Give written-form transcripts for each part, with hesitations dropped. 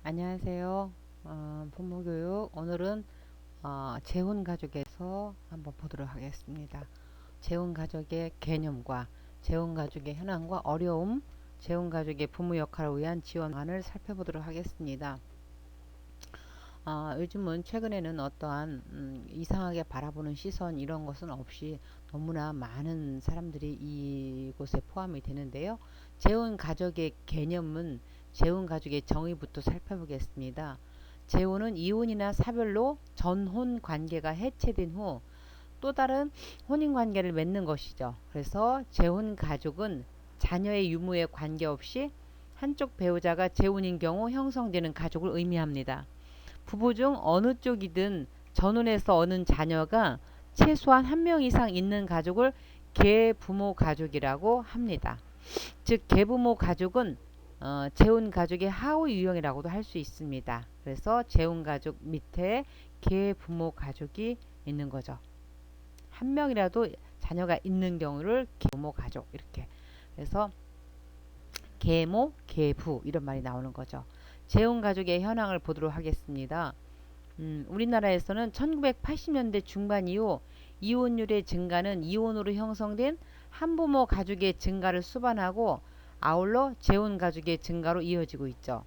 안녕하세요. 부모교육 오늘은 재혼가족에서 한번 보도록 하겠습니다. 재혼가족의 개념과 재혼가족의 현황과 어려움, 재혼가족의 부모 역할을 위한 지원안을 살펴보도록 하겠습니다. 요즘은 최근에는 어떠한 이상하게 바라보는 시선 이런 것은 없이 너무나 많은 사람들이 이곳에 포함이 되는데요. 재혼가족의 개념은 재혼가족의 정의부터 살펴보겠습니다. 재혼은 이혼이나 사별로 전혼 관계가 해체된 후 또 다른 혼인 관계를 맺는 것이죠. 그래서 재혼 가족은 자녀의 유무에 관계없이 한쪽 배우자가 재혼인 경우 형성되는 가족을 의미합니다. 부부 중 어느 쪽이든 전혼에서 얻은 자녀가 최소한 한 명 이상 있는 가족을 계부모 가족이라고 합니다. 즉 계부모 가족은 재혼 가족의 하위 유형이라고도 할 수 있습니다. 그래서 재혼 가족 밑에 계부모 가족이 있는 거죠. 한 명이라도 자녀가 있는 경우를 계부모 가족 이렇게. 그래서 계모, 계부 이런 말이 나오는 거죠. 재혼 가족의 현황을 보도록 하겠습니다. 우리나라에서는 1980년대 중반 이후 이혼율의 증가는 이혼으로 형성된 한부모 가족의 증가를 수반하고 아울러 재혼 가족의 증가로 이어지고 있죠.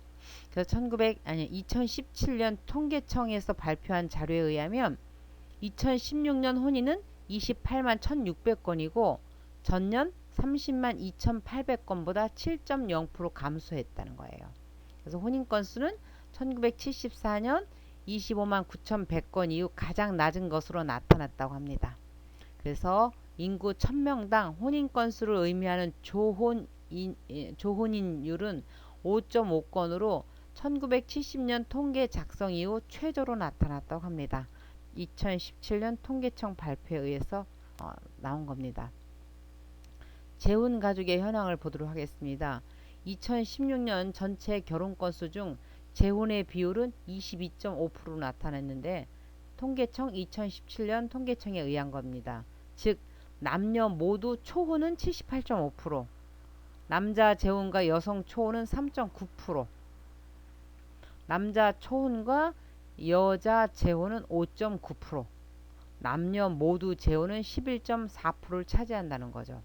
그래서 2017년 통계청에서 발표한 자료에 의하면 2016년 혼인은 28만 1,600건이고 전년 30만 2,800건보다 7.0% 감소했다는 거예요. 그래서 혼인 건수는 1974년 25만 9,100건 이후 가장 낮은 것으로 나타났다고 합니다. 그래서 인구 1000명당 혼인 건수를 의미하는 조혼인율은 5.5건으로 1970년 통계 작성 이후 최저로 나타났다고 합니다. 2017년 통계청 발표에 의해서 나온 겁니다. 재혼 가족의 현황을 보도록 하겠습니다. 2016년 전체 결혼 건수 중 재혼의 비율은 22.5% 나타났는데 통계청 2017년 통계청에 의한 겁니다. 즉 남녀 모두 초혼은 78.5%, 남자 재혼과 여성 초혼은 3.9%, 남자 초혼과 여자 재혼은 5.9%, 남녀 모두 재혼은 11.4%를 차지한다는 거죠.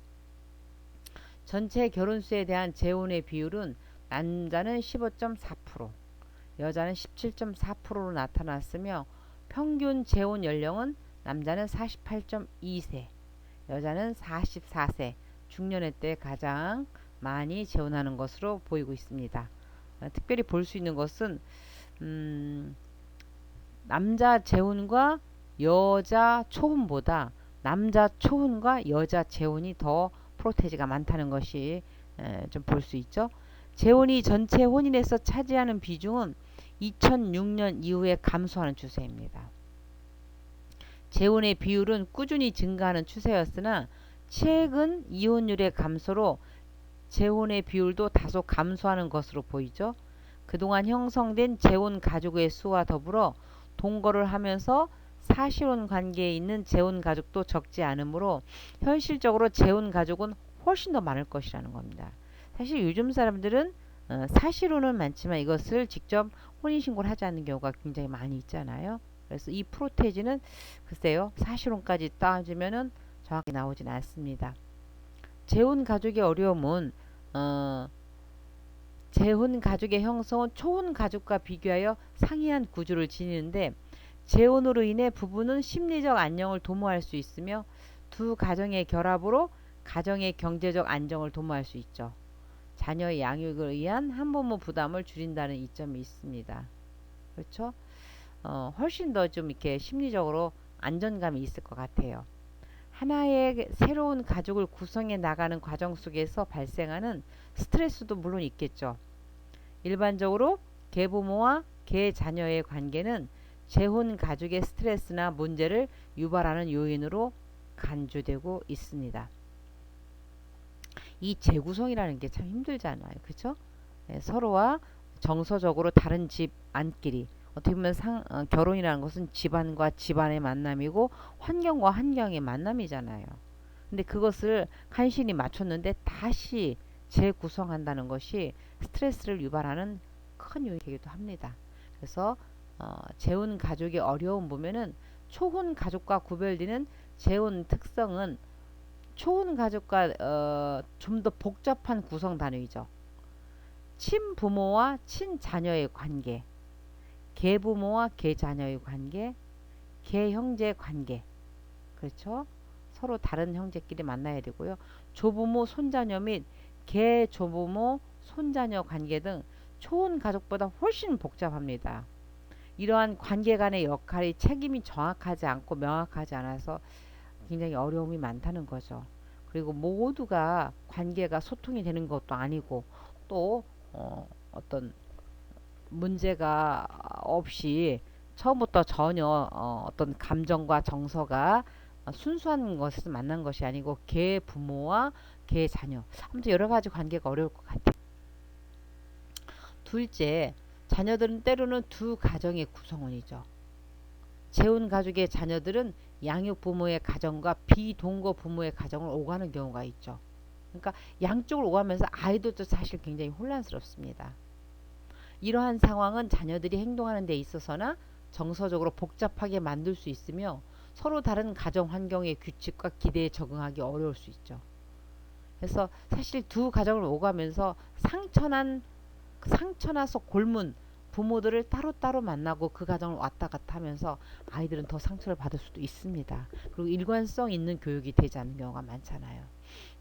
전체 결혼수에 대한 재혼의 비율은 남자는 15.4%, 여자는 17.4%로 나타났으며 평균 재혼 연령은 남자는 48.2세, 여자는 44세, 중년의 때 가장 많이 재혼하는 것으로 보이고 있습니다. 특별히 볼 수 있는 것은 남자 재혼과 여자 초혼보다 남자 초혼과 여자 재혼이 더 프로테지가 많다는 것이 좀 볼 수 있죠. 재혼이 전체 혼인에서 차지하는 비중은 2006년 이후에 감소하는 추세입니다. 재혼의 비율은 꾸준히 증가하는 추세였으나 최근 이혼율의 감소로 재혼의 비율도 다소 감소하는 것으로 보이죠. 그동안 형성된 재혼 가족의 수와 더불어 동거를 하면서 사실혼 관계에 있는 재혼 가족도 적지 않으므로 현실적으로 재혼 가족은 훨씬 더 많을 것이라는 겁니다. 사실 요즘 사람들은 사실혼은 많지만 이것을 직접 혼인신고를 하지 않는 경우가 굉장히 많이 있잖아요. 그래서 이 프로테지는 글쎄요 사실혼까지 따지면은 정확히 나오진 않습니다. 재혼 가족의 어려움은 어, 재혼 가족의 형성은 초혼 가족과 비교하여 상이한 구조를 지니는데 재혼으로 인해 부부는 심리적 안녕을 도모할 수 있으며 두 가정의 결합으로 가정의 경제적 안정을 도모할 수 있죠. 자녀의 양육을 위한 한부모 부담을 줄인다는 이점이 있습니다. 그렇죠? 훨씬 더 좀 이렇게 심리적으로 안정감이 있을 것 같아요. 하나의 새로운 가족을 구성해 나가는 과정 속에서 발생하는 스트레스도 물론 있겠죠. 일반적으로 계부모와 계자녀의 관계는 재혼 가족의 스트레스나 문제를 유발하는 요인으로 간주되고 있습니다. 이 재구성이라는 게 참 힘들잖아요. 그렇죠? 서로와 정서적으로 다른 집안끼리 어떻게 보면 결혼이라는 것은 집안과 집안의 만남이고 환경과 환경의 만남이잖아요. 근데 그것을 간신히 맞췄는데 다시 재구성한다는 것이 스트레스를 유발하는 큰 요인이 되기도 합니다. 그래서 재혼 가족의 어려움 보면은 초혼 가족과 구별되는 재혼 특성은 초혼 가족과 좀 더 복잡한 구성 단위죠. 친부모와 친자녀의 관계, 계부모와 계자녀의 관계, 계형제 관계. 그렇죠? 서로 다른 형제끼리 만나야 되고요. 조부모, 손자녀 및 계조부모, 손자녀 관계 등 초혼 가족보다 훨씬 복잡합니다. 이러한 관계 간의 역할이 책임이 정확하지 않고 명확하지 않아서 굉장히 어려움이 많다는 거죠. 그리고 모두가 관계가 소통이 되는 것도 아니고 또 어떤 문제가 없이 처음부터 전혀 어떤 감정과 정서가 순수한 것에서 만난 것이 아니고 개 부모와 개 자녀 아무튼 여러 가지 관계가 어려울 것 같아요. 둘째, 자녀들은 때로는 두 가정의 구성원이죠. 재혼 가족의 자녀들은 양육 부모의 가정과 비동거 부모의 가정을 오가는 경우가 있죠. 그러니까 양쪽을 오가면서 아이들도 사실 굉장히 혼란스럽습니다. 이러한 상황은 자녀들이 행동하는 데 있어서나 정서적으로 복잡하게 만들 수 있으며 서로 다른 가정 환경의 규칙과 기대에 적응하기 어려울 수 있죠. 그래서 사실 두 가정을 오가면서 상처나서 골문 부모들을 따로따로 만나고 그 가정을 왔다 갔다 하면서 아이들은 더 상처를 받을 수도 있습니다. 그리고 일관성 있는 교육이 되지 않는 경우가 많잖아요.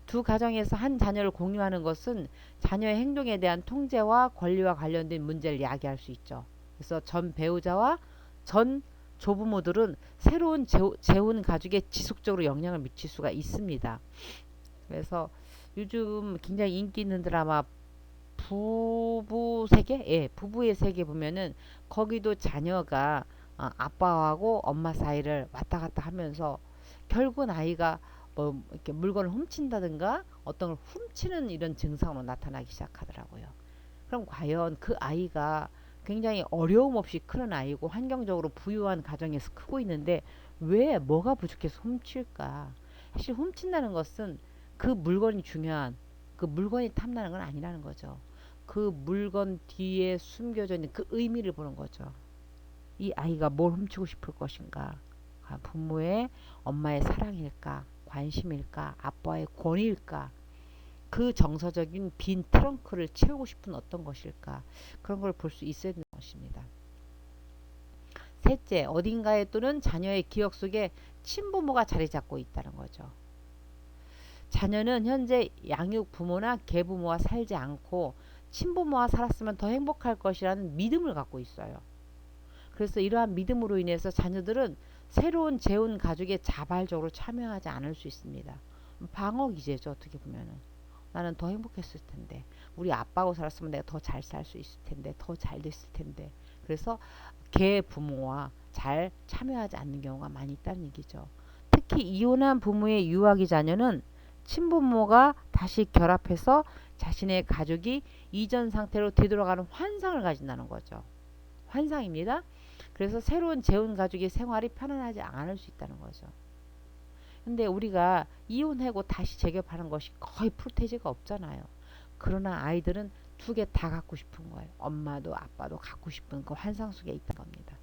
두 가정에서 한 자녀를 공유하는 것은 자녀의 행동에 대한 통제와 권리와 관련된 문제를 야기할 수 있죠. 그래서 전 배우자와 전 조부모들은 새로운 재혼 가족에 지속적으로 영향을 미칠 수가 있습니다. 그래서 요즘 굉장히 인기 있는 드라마 부부 세계? 예, 부부의 세계 보면은 거기도 자녀가 아빠하고 엄마 사이를 왔다 갔다 하면서 결국은 아이가 뭐 이렇게 물건을 훔친다든가 어떤 걸 훔치는 이런 증상으로 나타나기 시작하더라고요. 그럼 과연 그 아이가 굉장히 어려움 없이 크는 아이고 환경적으로 부유한 가정에서 크고 있는데 왜 뭐가 부족해서 훔칠까? 사실 훔친다는 것은 그 물건이 중요한 그 물건이 탐나는 건 아니라는 거죠. 그 물건 뒤에 숨겨져 있는 그 의미를 보는 거죠. 이 아이가 뭘 훔치고 싶을 것인가? 부모의 엄마의 사랑일까? 관심일까? 아빠의 권위일까? 그 정서적인 빈 트렁크를 채우고 싶은 어떤 것일까? 그런 걸 볼 수 있어야 되는 것입니다. 셋째, 어딘가에 또는 자녀의 기억 속에 친부모가 자리 잡고 있다는 거죠. 자녀는 현재 양육 부모나 계부모와 살지 않고 친부모와 살았으면 더 행복할 것이라는 믿음을 갖고 있어요. 그래서 이러한 믿음으로 인해서 자녀들은 새로운 재혼 가족에 자발적으로 참여하지 않을 수 있습니다. 방어 기제죠. 어떻게 보면은. 나는 더 행복했을 텐데. 우리 아빠하고 살았으면 내가 더 잘 살 수 있을 텐데. 더 잘 됐을 텐데. 그래서 개 부모와 잘 참여하지 않는 경우가 많이 있다는 얘기죠. 특히 이혼한 부모의 유아기 자녀는 친부모가 다시 결합해서 자신의 가족이 이전 상태로 되돌아가는 환상을 가진다는 거죠. 환상입니다. 그래서 새로운 재혼 가족의 생활이 편안하지 않을 수 있다는 거죠. 근데 우리가 이혼하고 다시 재결합하는 것이 거의 프로테지가 없잖아요. 그러나 아이들은 두 개 다 갖고 싶은 거예요. 엄마도 아빠도 갖고 싶은 그 환상 속에 있다는 겁니다.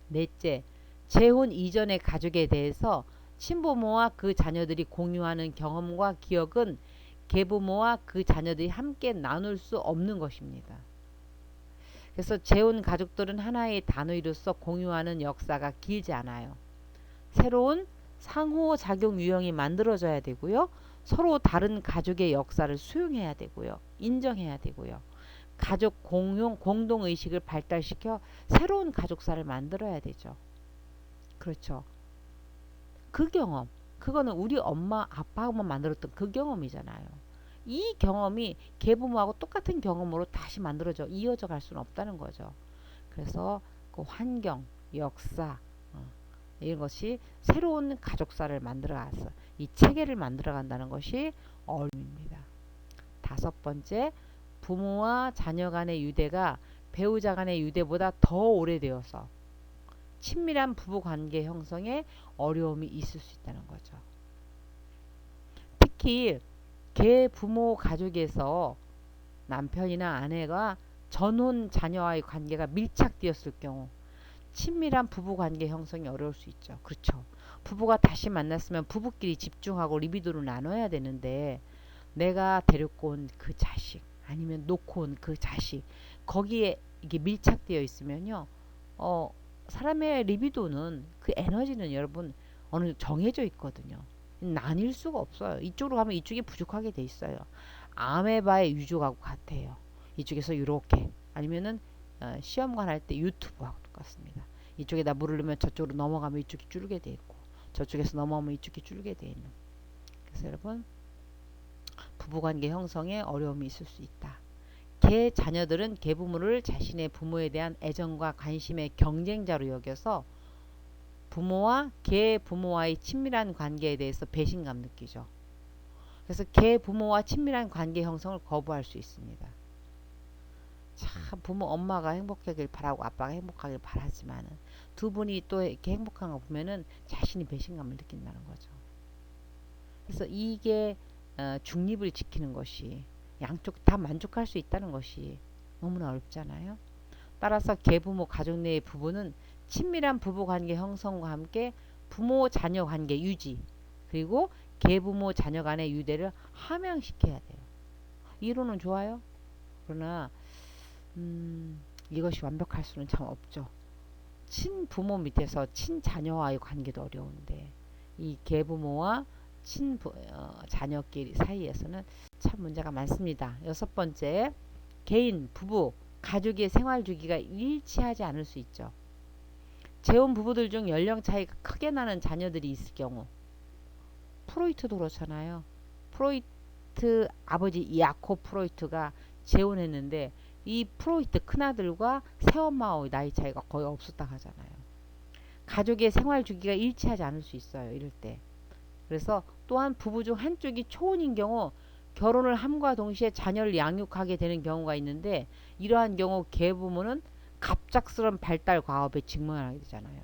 넷째, 재혼 이전의 가족에 대해서 친부모와 그 자녀들이 공유하는 경험과 기억은 계부모와 그 자녀들이 함께 나눌 수 없는 것입니다. 그래서 재혼 가족들은 하나의 단위로서 공유하는 역사가 길지 않아요. 새로운 상호작용 유형이 만들어져야 되고요. 서로 다른 가족의 역사를 수용해야 되고요. 인정해야 되고요. 가족 공동의식을 발달시켜 새로운 가족사를 만들어야 되죠. 그렇죠. 그 경험, 그거는 우리 엄마 아빠하고만 만들었던 그 경험이잖아요. 이 경험이 계부모하고 똑같은 경험으로 다시 만들어져 이어져 갈 수는 없다는 거죠. 그래서 그 환경, 역사 이런 것이 새로운 가족사를 만들어가서 이 체계를 만들어간다는 것이 어려움입니다. 다섯 번째, 부모와 자녀 간의 유대가 배우자 간의 유대보다 더 오래되어서 친밀한 부부관계 형성에 어려움이 있을 수 있다는 거죠. 특히 계부모 가족에서 남편이나 아내가 전혼 자녀와의 관계가 밀착되었을 경우 친밀한 부부 관계 형성이 어려울 수 있죠. 그렇죠. 부부가 다시 만났으면 부부끼리 집중하고 리비도를 나눠야 되는데 내가 데리고 온 그 자식 아니면 놓고 온 그 자식 거기에 이게 밀착되어 있으면요. 사람의 리비도는 그 에너지는 여러분 어느 정해져 있거든요. 나뉠 수가 없어요. 이쪽으로 가면 이쪽이 부족하게 돼 있어요. 아메바의 유족하고 같아요. 이쪽에서 이렇게 아니면은 시험관 할 때 유튜브하고 똑같습니다. 이쪽에다 물을 넣으면 저쪽으로 넘어가면 이쪽이 줄게 돼 있고 저쪽에서 넘어오면 이쪽이 줄게 돼 있는. 그래서 여러분 부부관계 형성에 어려움이 있을 수 있다. 개 자녀들은 계부모를 자신의 부모에 대한 애정과 관심의 경쟁자로 여겨서 부모와 개 부모와의 친밀한 관계에 대해서 배신감 느끼죠. 그래서 개 부모와 친밀한 관계 형성을 거부할 수 있습니다. 참 부모 엄마가 행복하길 바라고 아빠가 행복하길 바라지만은 두 분이 또 이렇게 행복한 거 보면은 자신이 배신감을 느낀다는 거죠. 그래서 이게 중립을 지키는 것이 양쪽 다 만족할 수 있다는 것이 너무나 어렵잖아요. 따라서 계부모 가족 내의 부부는 친밀한 부부관계 형성과 함께 부모 자녀 관계 유지 그리고 계부모 자녀 간의 유대를 함양시켜야 돼요. 이론은 좋아요. 그러나 이것이 완벽할 수는 참 없죠. 친부모 밑에서 친자녀와의 관계도 어려운데 이 계부모와 자녀끼리 사이에서는 참 문제가 많습니다. 여섯 번째, 개인, 부부, 가족의 생활 주기가 일치하지 않을 수 있죠. 재혼 부부들 중 연령 차이가 크게 나는 자녀들이 있을 경우 프로이트도 그렇잖아요. 프로이트 아버지 야코브 프로이트가 재혼했는데 이 프로이트 큰아들과 새엄마의 나이 차이가 거의 없었다 하잖아요. 가족의 생활 주기가 일치하지 않을 수 있어요. 이럴 때. 그래서 또한 부부 중 한쪽이 초혼인 경우 결혼을 함과 동시에 자녀를 양육하게 되는 경우가 있는데 이러한 경우 계부모는 갑작스러운 발달 과업에 직면하게 되잖아요.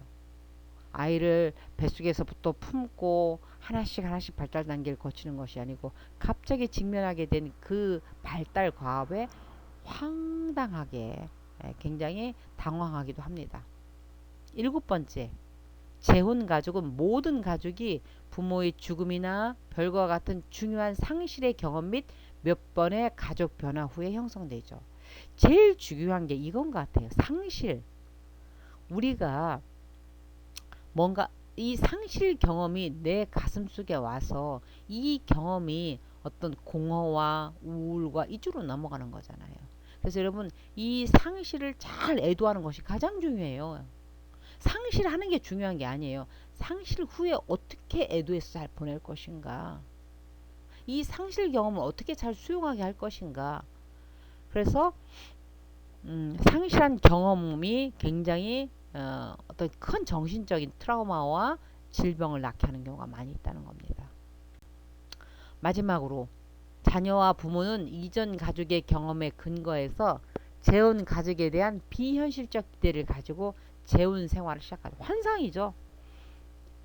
아이를 뱃속에서부터 품고 하나씩 하나씩 발달 단계를 거치는 것이 아니고 갑자기 직면하게 된 그 발달 과업에 황당하게 굉장히 당황하기도 합니다. 일곱 번째, 재혼 가족은 모든 가족이 부모의 죽음이나 별과 같은 중요한 상실의 경험 및 몇 번의 가족 변화 후에 형성되죠. 제일 중요한 게 이건 것 같아요. 상실. 우리가 뭔가 이 상실 경험이 내 가슴 속에 와서 이 경험이 어떤 공허와 우울과 이쪽으로 넘어가는 거잖아요. 그래서 여러분 이 상실을 잘 애도하는 것이 가장 중요해요. 상실하는 게 중요한 게 아니에요. 상실 후에 어떻게 애도해서 잘 보낼 것인가. 이 상실 경험을 어떻게 잘 수용하게 할 것인가. 그래서 상실한 경험이 굉장히 어떤 큰 정신적인 트라우마와 질병을 낳게 하는 경우가 많이 있다는 겁니다. 마지막으로 자녀와 부모는 이전 가족의 경험에 근거해서 재혼 가족에 대한 비현실적 기대를 가지고 재혼 생활을 시작하죠. 환상이죠.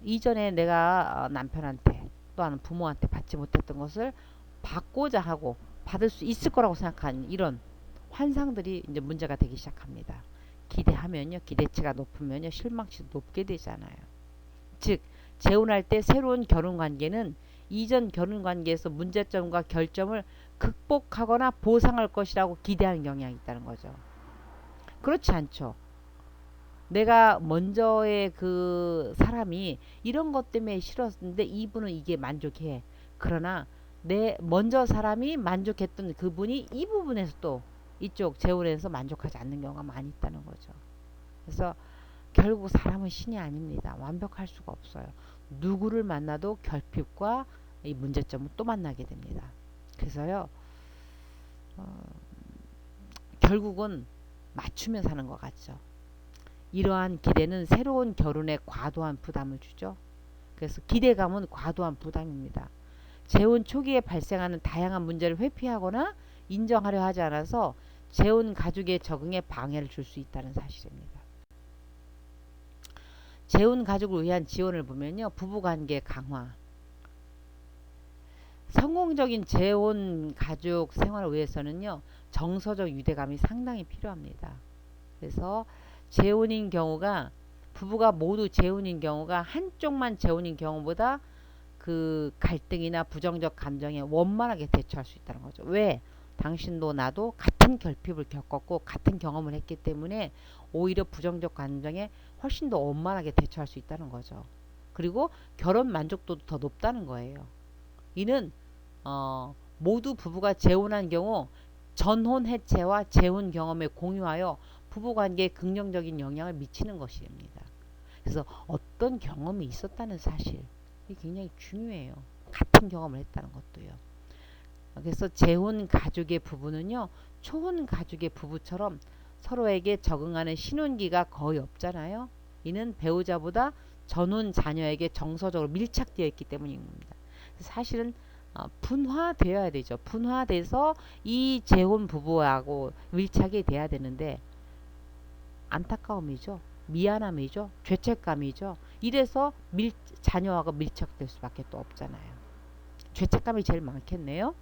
이전에 내가 남편한테 또한 부모한테 받지 못했던 것을 받고자 하고 받을 수 있을 거라고 생각하는 이런 환상들이 이제 문제가 되기 시작합니다. 기대하면요, 기대치가 높으면요, 실망치도 높게 되잖아요. 즉, 재혼할 때 새로운 결혼 관계는 이전 결혼 관계에서 문제점과 결점을 극복하거나 보상할 것이라고 기대하는 경향이 있다는 거죠. 그렇지 않죠. 내가 먼저의 그 사람이 이런 것 때문에 싫었는데 이분은 이게 만족해. 그러나 내 먼저 사람이 만족했던 그분이 이 부분에서 또 이쪽 재혼에서 만족하지 않는 경우가 많이 있다는 거죠. 그래서 결국 사람은 신이 아닙니다. 완벽할 수가 없어요. 누구를 만나도 결핍과 이 문제점을 또 만나게 됩니다. 그래서요, 결국은 맞추며 사는 것 같죠. 이러한 기대는 새로운 결혼에 과도한 부담을 주죠. 그래서 기대감은 과도한 부담입니다. 재혼 초기에 발생하는 다양한 문제를 회피하거나 인정하려 하지 않아서 재혼 가족의 적응에 방해를 줄 수 있다는 사실입니다. 재혼 가족을 위한 지원을 보면요. 부부관계 강화. 성공적인 재혼 가족 생활을 위해서는요. 정서적 유대감이 상당히 필요합니다. 그래서 재혼인 경우가 부부가 모두 재혼인 경우가 한쪽만 재혼인 경우보다 그 갈등이나 부정적 감정에 원만하게 대처할 수 있다는 거죠. 왜? 당신도 나도 같은 결핍을 겪었고 같은 경험을 했기 때문에 오히려 부정적 감정에 훨씬 더 원만하게 대처할 수 있다는 거죠. 그리고 결혼 만족도도 더 높다는 거예요. 이는 모두 부부가 재혼한 경우 전혼 해체와 재혼 경험에 공유하여 부부관계에 긍정적인 영향을 미치는 것입니다. 그래서 어떤 경험이 있었다는 사실, 이게 굉장히 중요해요. 같은 경험을 했다는 것도요. 그래서 재혼 가족의 부부는요, 초혼 가족의 부부처럼 서로에게 적응하는 신혼기가 거의 없잖아요. 이는 배우자보다 전혼 자녀에게 정서적으로 밀착되어 있기 때문입니다. 사실은 분화되어야 되죠. 분화돼서 이 재혼 부부하고 밀착이 돼야 되는데 안타까움이죠. 미안함이죠. 죄책감이죠. 이래서 자녀하고 밀착될 수밖에 또 없잖아요. 죄책감이 제일 많겠네요.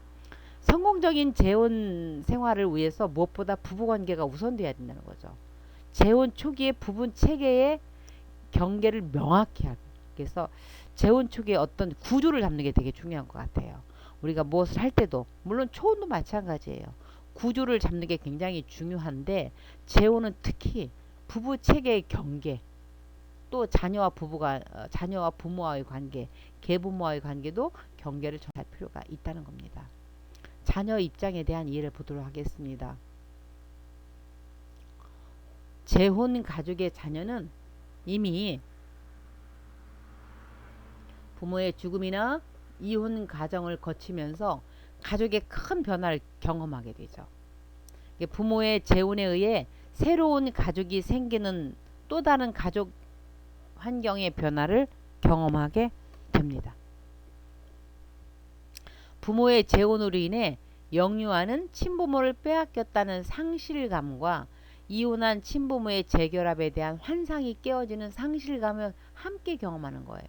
성공적인 재혼 생활을 위해서 무엇보다 부부관계가 우선돼야 된다는 거죠. 재혼 초기에 부부 체계의 경계를 명확히 하고, 그래서 재혼 초기에 어떤 구조를 잡는 게 되게 중요한 것 같아요. 우리가 무엇을 할 때도 물론 초혼도 마찬가지예요. 구조를 잡는 게 굉장히 중요한데 재혼은 특히 부부 체계의 경계, 또 자녀와 부모와의 관계, 계부모와의 관계도 경계를 정할 필요가 있다는 겁니다. 자녀 입장에 대한 이해를 보도록 하겠습니다. 재혼 가족의 자녀는 이미 부모의 죽음이나 이혼 과정을 거치면서 가족의 큰 변화를 경험하게 되죠. 부모의 재혼에 의해 새로운 가족이 생기는 또 다른 가족 환경의 변화를 경험하게 됩니다. 부모의 재혼으로 인해 영유아는 친부모를 빼앗겼다는 상실감과 이혼한 친부모의 재결합에 대한 환상이 깨어지는 상실감을 함께 경험하는 거예요.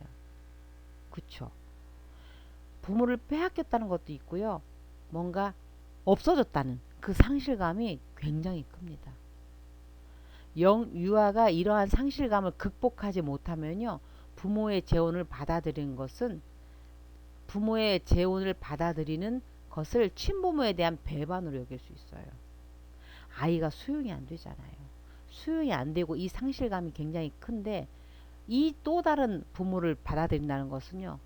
그쵸? 부모를 빼앗겼다는 것도 있고요. 뭔가 없어졌다는 그 상실감이 굉장히 큽니다. 영유아가 이러한 상실감을 극복하지 못하면요, 부모의 재혼을 받아들이는 것을 친부모에 대한 배반으로 여길 수 있어요. 아이가 수용이 안 되잖아요. 수용이 안 되고 이 상실감이 굉장히 큰데 이 또 다른 부모를 받아들인다는 것은요,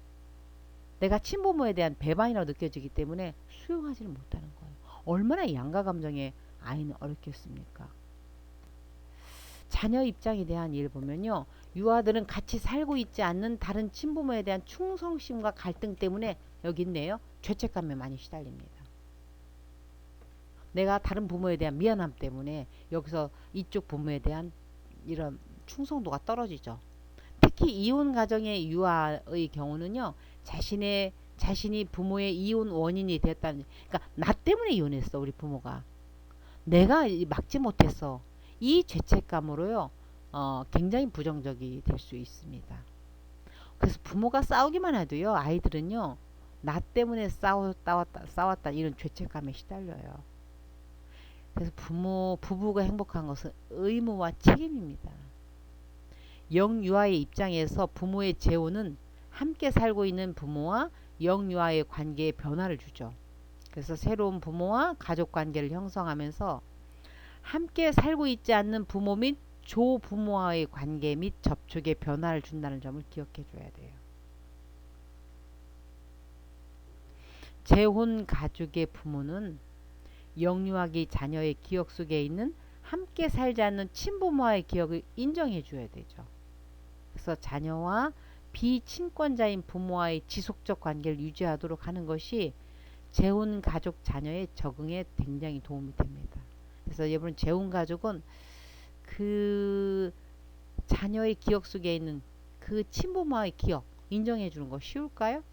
내가 친부모에 대한 배반이라고 느껴지기 때문에 수용하지를 못하는 거예요. 얼마나 양가 감정에 아이는 어렵겠습니까? 자녀 입장에 대한 예를 보면요, 유아들은 같이 살고 있지 않는 다른 친부모에 대한 충성심과 갈등 때문에 여기 있네요. 죄책감에 많이 시달립니다. 내가 다른 부모에 대한 미안함 때문에 여기서 이쪽 부모에 대한 이런 충성도가 떨어지죠. 특히 이혼 가정의 유아의 경우는요, 자신이 부모의 이혼 원인이 됐다는, 그러니까 나 때문에 이혼했어 우리 부모가, 내가 막지 못했어, 이 죄책감으로요, 굉장히 부정적이 될 수 있습니다. 그래서 부모가 싸우기만 해도요, 아이들은요, 나 때문에 싸웠다 이런 죄책감에 시달려요. 그래서 부부가 행복한 것은 의무와 책임입니다. 영유아의 입장에서 부모의 재혼은 함께 살고 있는 부모와 영유아의 관계에 변화를 주죠. 그래서 새로운 부모와 가족 관계를 형성하면서 함께 살고 있지 않는 부모 및 조부모와의 관계 및 접촉에 변화를 준다는 점을 기억해 줘야 돼요. 재혼 가족의 부모는 영유아기 자녀의 기억 속에 있는 함께 살지 않는 친부모와의 기억을 인정해 줘야 되죠. 그래서 자녀와 비친권자인 부모와의 지속적 관계를 유지하도록 하는 것이 재혼 가족 자녀의 적응에 굉장히 도움이 됩니다. 그래서 여러분, 재혼 가족은 그 자녀의 기억 속에 있는 그 친부모의 기억 인정해 주는 거 쉬울까요?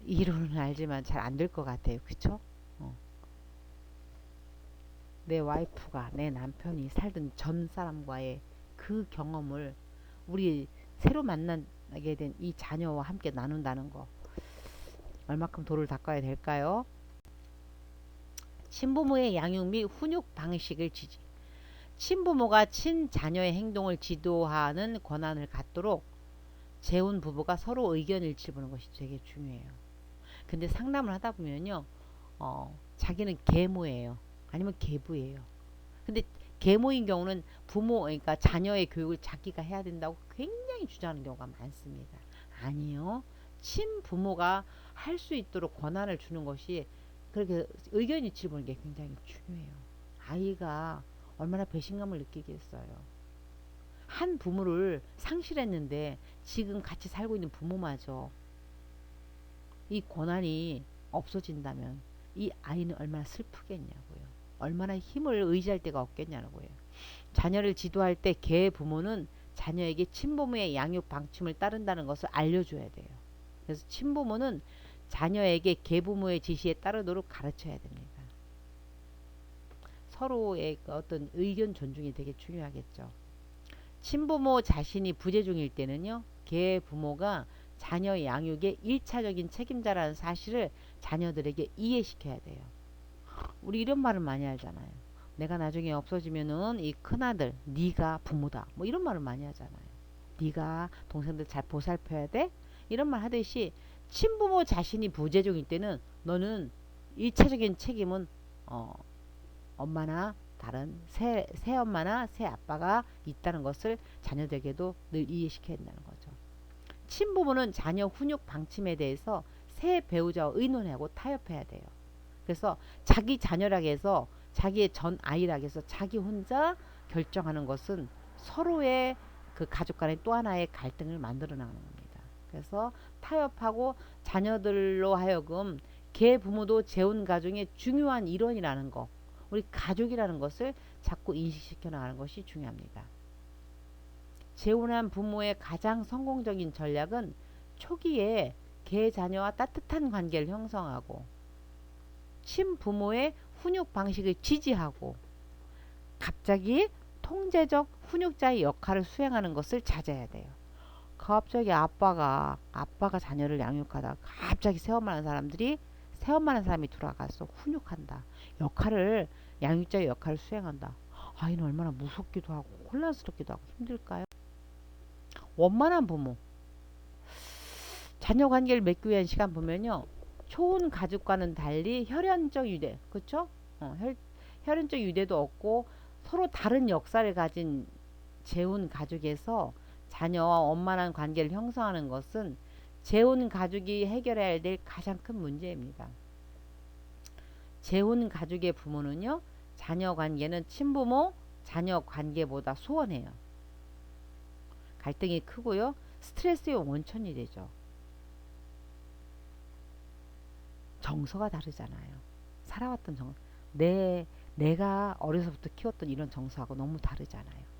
이론은 알지만 잘 안 될 것 같아요. 그쵸? 내 와이프가, 내 남편이 살던 전 사람과의 그 경험을 우리 새로 만나게 된 이 자녀와 함께 나눈다는 거, 얼마큼 도를 닦아야 될까요? 친부모의 양육 및 훈육 방식을 지지. 친부모가 친자녀의 행동을 지도하는 권한을 갖도록 재혼 부부가 서로 의견 일치를 보는 것이 되게 중요해요. 근데 상담을 하다 보면요, 자기는 계모예요. 아니면 계부예요. 근데 계모인 경우는 부모, 그러니까 자녀의 교육을 자기가 해야 된다고 굉장히 주장하는 경우가 많습니다. 아니요. 친부모가 할 수 있도록 권한을 주는 것이 그렇게 의견 일치를 보는 게 굉장히 중요해요. 아이가 얼마나 배신감을 느끼겠어요. 한 부모를 상실했는데 지금 같이 살고 있는 부모마저 이 권한이 없어진다면 이 아이는 얼마나 슬프겠냐고요. 얼마나 힘을 의지할 데가 없겠냐고요. 자녀를 지도할 때 계부모는 자녀에게 친부모의 양육 방침을 따른다는 것을 알려줘야 돼요. 그래서 친부모는 자녀에게 계부모의 지시에 따르도록 가르쳐야 됩니다. 서로의 어떤 의견 존중이 되게 중요하겠죠. 친부모 자신이 부재중일 때는요, 계부모가 자녀 양육의 1차적인 책임자라는 사실을 자녀들에게 이해시켜야 돼요. 우리 이런 말을 많이 하잖아요. 내가 나중에 없어지면은 이 큰아들, 네가 부모다. 뭐 이런 말을 많이 하잖아요. 네가 동생들 잘 보살펴야 돼. 이런 말 하듯이 친부모 자신이 부재중일 때는 너는 1차적인 책임은 어, 엄마나 다른 새 엄마나 새 아빠가 있다는 것을 자녀들에게도 늘 이해시켜야 된다는 거죠. 친부모는 자녀 훈육 방침에 대해서 새 배우자와 의논하고 타협해야 돼요. 그래서 자기 자녀라고 해서 자기의 전 아이라고 해서 자기 혼자 결정하는 것은 서로의 그 가족 간의 또 하나의 갈등을 만들어 나가는 겁니다. 그래서 타협하고 자녀들로 하여금 계부모도 재혼 가정의 중요한 일원이라는 거, 우리 가족이라는 것을 자꾸 인식시켜 나가는 것이 중요합니다. 재혼한 부모의 가장 성공적인 전략은 초기에 계자녀와 따뜻한 관계를 형성하고 친부모의 훈육 방식을 지지하고 갑자기 통제적 훈육자의 역할을 수행하는 것을 자제해야 돼요. 갑자기 아빠가 자녀를 양육하다가 갑자기 새엄마라는 사람이 돌아가서 훈육한다. 양육자의 역할을 수행한다. 아이는 얼마나 무섭기도 하고 혼란스럽기도 하고 힘들까요? 원만한 부모. 자녀 관계를 맺기 위한 시간 보면요. 초혼 가족과는 달리 혈연적 유대, 그렇죠? 혈연적 유대도 없고 서로 다른 역사를 가진 재혼 가족에서 자녀와 원만한 관계를 형성하는 것은 재혼 가족이 해결해야 될 가장 큰 문제입니다. 재혼 가족의 부모는요, 자녀 관계는 친부모, 자녀 관계보다 소원해요. 갈등이 크고요, 스트레스의 원천이 되죠. 정서가 다르잖아요. 살아왔던 내가 어려서부터 키웠던 이런 정서하고 너무 다르잖아요.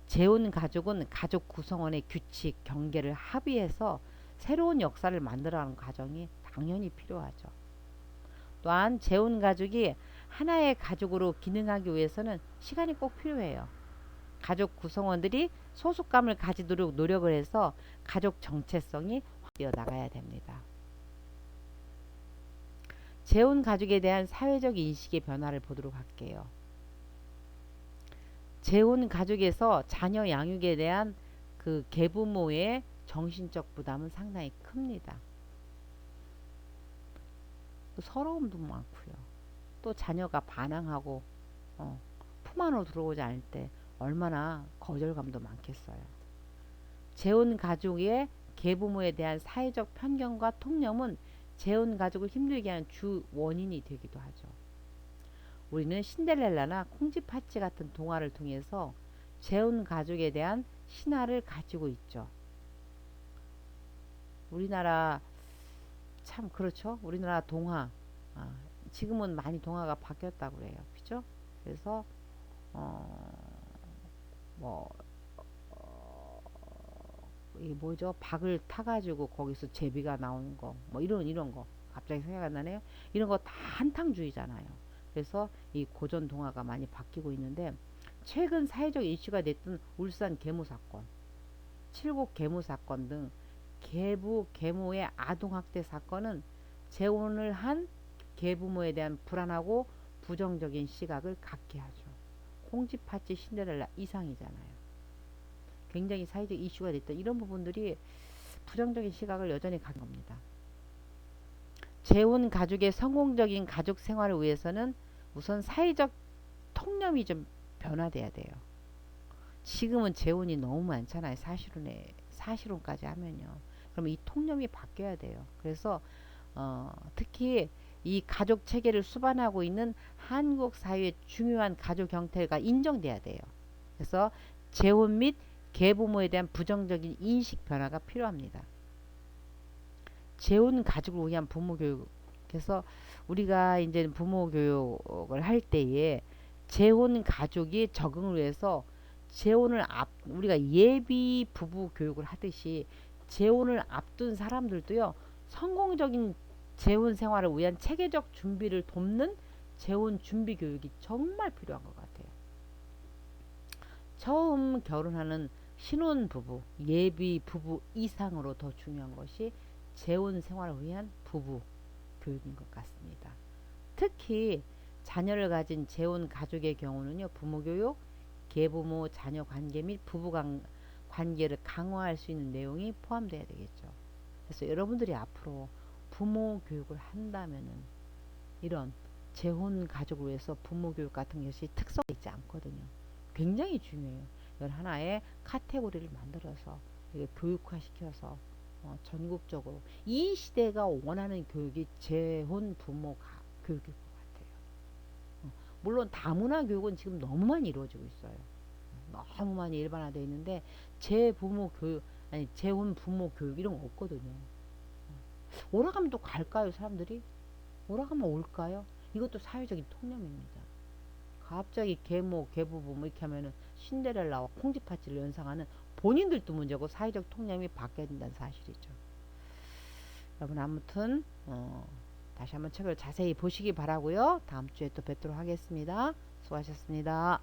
재혼 가족은 가족 구성원의 규칙, 경계를 합의해서 새로운 역사를 만들어가는 과정이 당연히 필요하죠. 또한 재혼 가족이 하나의 가족으로 기능하기 위해서는 시간이 꼭 필요해요. 가족 구성원들이 소속감을 가지도록 노력을 해서 가족 정체성이 확대되어 나가야 됩니다. 재혼 가족에 대한 사회적 인식의 변화를 보도록 할게요. 재혼 가족에서 자녀 양육에 대한 그 계부모의 정신적 부담은 상당히 큽니다. 또 서러움도 많고요. 또 자녀가 반항하고 품 안으로 들어오지 않을 때 얼마나 거절감도 많겠어요. 재혼 가족의 계부모에 대한 사회적 편견과 통념은 재혼 가족을 힘들게 하는 주 원인이 되기도 하죠. 우리는 신데렐라나 콩쥐팥쥐 같은 동화를 통해서 재혼 가족에 대한 신화를 가지고 있죠. 우리나라 참 그렇죠. 우리나라 동화 지금은 많이 동화가 바뀌었다고 그래요. 그죠? 그래서 뭐 이게 뭐죠? 박을 타가지고 거기서 제비가 나오는 거, 뭐 이런 거 갑자기 생각 안 나네요. 이런 거 다 한탕주의잖아요. 그래서 이 고전 동화가 많이 바뀌고 있는데 최근 사회적 이슈가 됐던 울산 계모 사건, 칠곡 계모 사건 등 계부 계모의 아동 학대 사건은 재혼을 한 계부모에 대한 불안하고 부정적인 시각을 갖게 하죠. 콩쥐팥쥐 신데렐라 이상이잖아요. 굉장히 사회적 이슈가 됐던 이런 부분들이 부정적인 시각을 여전히 갖는 겁니다. 재혼 가족의 성공적인 가족 생활을 위해서는 우선 사회적 통념이 좀 변화돼야 돼요. 지금은 재혼이 너무 많잖아요. 사실혼까지 하면요. 그럼 이 통념이 바뀌어야 돼요. 그래서 특히 이 가족 체계를 수반하고 있는 한국 사회의 중요한 가족 형태가 인정돼야 돼요. 그래서 재혼 및 계부모에 대한 부정적인 인식 변화가 필요합니다. 재혼 가족을 위한 부모 교육. 그래서 우리가 이제 부모 교육을 할 때에 재혼 가족이 적응을 위해서 우리가 예비 부부 교육을 하듯이 재혼을 앞둔 사람들도요, 성공적인 재혼 생활을 위한 체계적 준비를 돕는 재혼 준비 교육이 정말 필요한 것 같아요. 처음 결혼하는 신혼 부부, 예비 부부 이상으로 더 중요한 것이 재혼 생활을 위한 부부 교육인 것 같습니다. 특히 자녀를 가진 재혼 가족의 경우는요, 부모 교육, 계부모 자녀 관계 및 부부 관계를 강화할 수 있는 내용이 포함되어야 되겠죠. 그래서 여러분들이 앞으로 부모 교육을 한다면은 이런 재혼 가족을 위해서 부모 교육 같은 것이 특성이 있지 않거든요. 굉장히 중요해요. 이걸 하나의 카테고리를 만들어서 이렇게 교육화시켜서 전국적으로 이 시대가 원하는 교육이 재혼 부모 교육일 것 같아요. 물론 다문화 교육은 지금 너무 많이 이루어지고 있어요. 너무 많이 일반화되어 있는데 재부모 교육 아니 재혼 부모 교육 이런 거 없거든요. 오락가면 또 갈까요, 사람들이? 오락가면 올까요? 이것도 사회적인 통념입니다. 갑자기 계모, 계부부 뭐 이렇게 하면은 신데렐라와 콩쥐팥쥐를 연상하는 본인들도 문제고 사회적 통념이 바뀌어야 된다는 사실이죠. 여러분 아무튼 다시 한번 책을 자세히 보시기 바라고요. 다음 주에 또 뵙도록 하겠습니다. 수고하셨습니다.